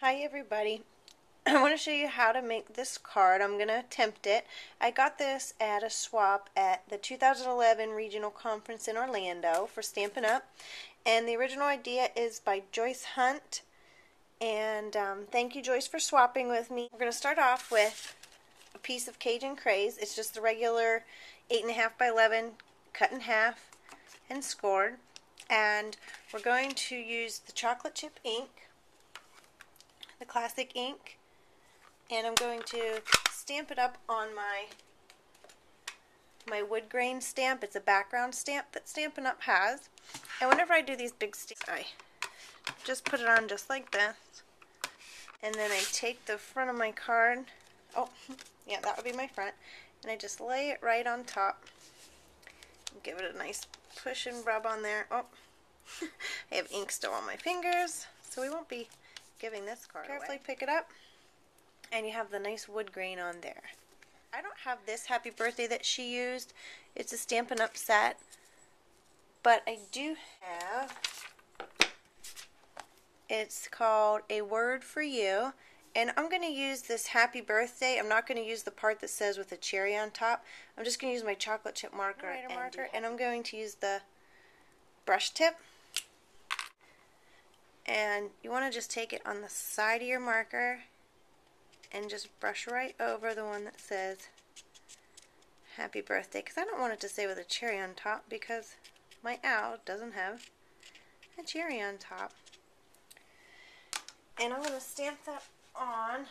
Hi everybody. I want to show you how to make this card. I'm going to attempt it. I got this at a swap at the 2011 Regional Conference in Orlando for Stampin' Up. And the original idea is by Joyce Hunt. And thank you, Joyce, for swapping with me. We're going to start off with a piece of Cajun Craze. It's just the regular 8.5 by 11 cut in half and scored. And we're going to use the chocolate chip ink, the classic ink, and I'm going to stamp it up on my wood grain stamp. It's a background stamp that Stampin' Up has. And whenever I do these big stamps, I just put it on just like this. And then I take the front of my card. Oh, yeah, that would be my front. And I just lay it right on top. Give it a nice push and rub on there. Oh, I have ink still on my fingers, so we won't be giving this card Carefully away. Pick it up, and you have the nice wood grain on there. I don't have this Happy Birthday that she used. It's a Stampin' Up set, but I do have, it's called A Word for You, and I'm going to use this Happy Birthday. I'm not going to use the part that says with a cherry on top. I'm just going to use my chocolate chip marker, and I'm going to use the brush tip. And you want to just take it on the side of your marker and just brush right over the one that says Happy Birthday, because I don't want it to say with a cherry on top because my owl doesn't have a cherry on top. And I'm going to stamp that on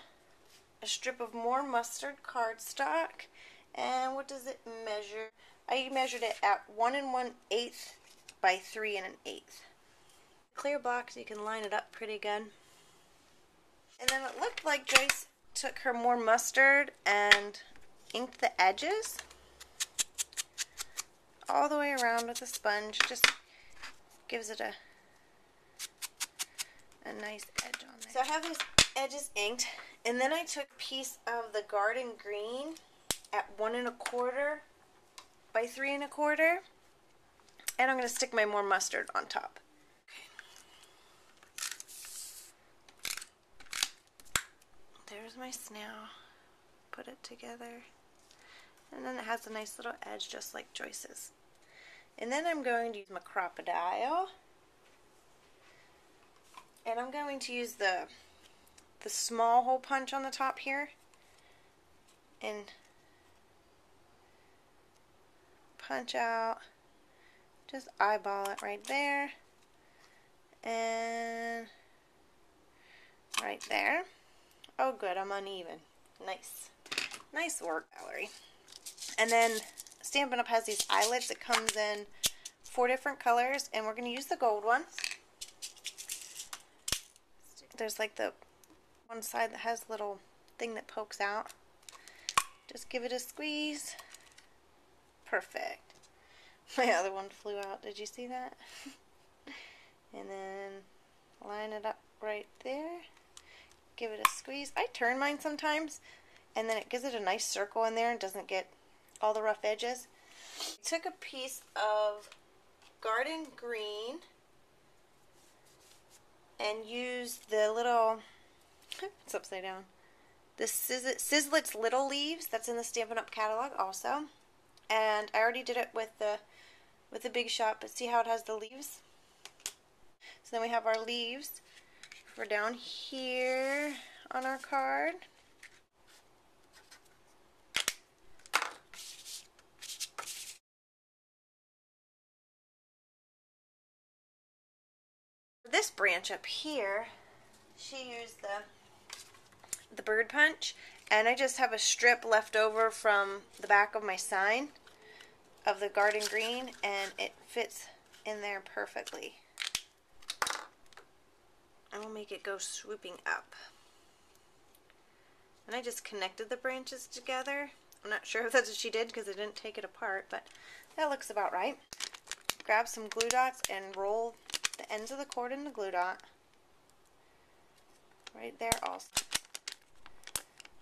a strip of more mustard cardstock. And what does it measure? I measured it at 1 1/8 by 3 1/8. Clear block so you can line it up pretty good. And then it looked like Joyce took her more mustard and inked the edges all the way around with a sponge. Just gives it a nice edge on there. So I have these edges inked, and then I took a piece of the garden green at 1 1/4 by 3 1/4, and I'm going to stick my more mustard on top. There's my snail. Put it together. And then it has a nice little edge just like Joyce's. And then I'm going to use my crocodile. And I'm going to use the small hole punch on the top here. And punch out. Just eyeball it right there. And right there. Oh good, I'm uneven. Nice. Nice work, Valerie. And then Stampin' Up! Has these eyelets. It comes in 4 different colors, and we're going to use the gold ones. There's like the one side that has a little thing that pokes out. Just give it a squeeze. Perfect. My other one flew out. Did you see that? And then line it up right there. Give it a squeeze. I turn mine sometimes, and then it gives it a nice circle in there and doesn't get all the rough edges. I took a piece of garden green and used the little, it's upside down, the Sizzlet's Little Leaves that's in the Stampin' Up! Catalog also. And I already did it with the Big Shot, but see how it has the leaves? So then we have our leaves for down here on our card. This branch up here, she used the bird punch, and I just have a strip left over from the back of my sign of the garden green, and it fits in there perfectly. I will make it go swooping up. And I just connected the branches together. I'm not sure if that's what she did because I didn't take it apart, but that looks about right. Grab some glue dots and roll the ends of the cord in the glue dot. Right there also.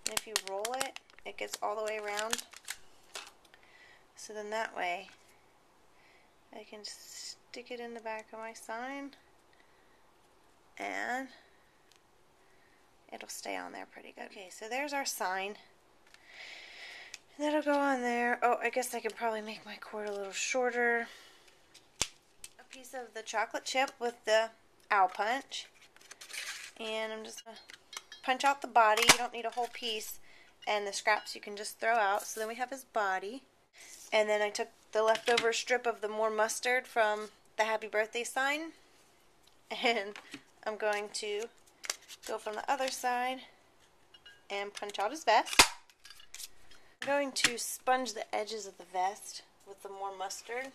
And if you roll it, it gets all the way around. So then that way I can stick it in the back of my sign and it'll stay on there pretty good. Okay, so there's our sign. That'll go on there. Oh, I guess I could probably make my cord a little shorter. A piece of the chocolate chip with the owl punch. And I'm just going to punch out the body. You don't need a whole piece. And the scraps you can just throw out. So then we have his body. And then I took the leftover strip of the more mustard from the happy birthday sign. And I'm going to go from the other side and punch out his vest. I'm going to sponge the edges of the vest with the more mustard.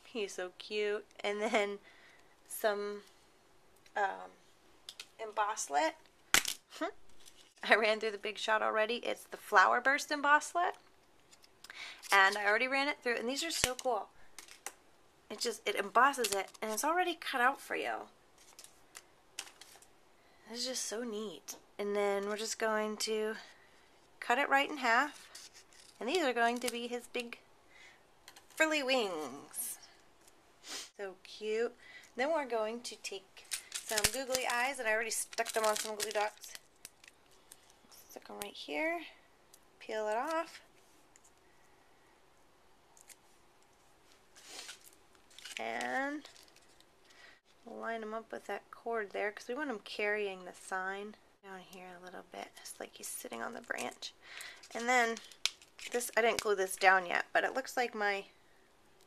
He's so cute. And then some embosslet. I ran through the big shot already. It's the flower burst embosslet. And I already ran it through. And these are so cool. It embosses it. And it's already cut out for you. It's just so neat. And then we're just going to cut it right in half. And these are going to be his big frilly wings. So cute. Then we're going to take some googly eyes, and I already stuck them on some glue dots. Stick them right here. Peel it off. And we'll line them up with that cord there because we want him carrying the sign down here a little bit. It's like he's sitting on the branch. And then this, I didn't glue this down yet, but it looks like my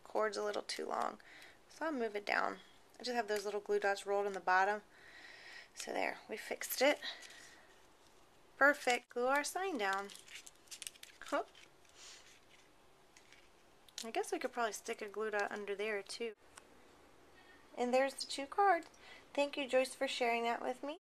cord's a little too long. So I'll move it down. I just have those little glue dots rolled in the bottom. So there, we fixed it. Perfect. Glue our sign down. Oh. I guess we could probably stick a glue dot under there too. And there's the 2 cards. Thank you, Joyce, for sharing that with me.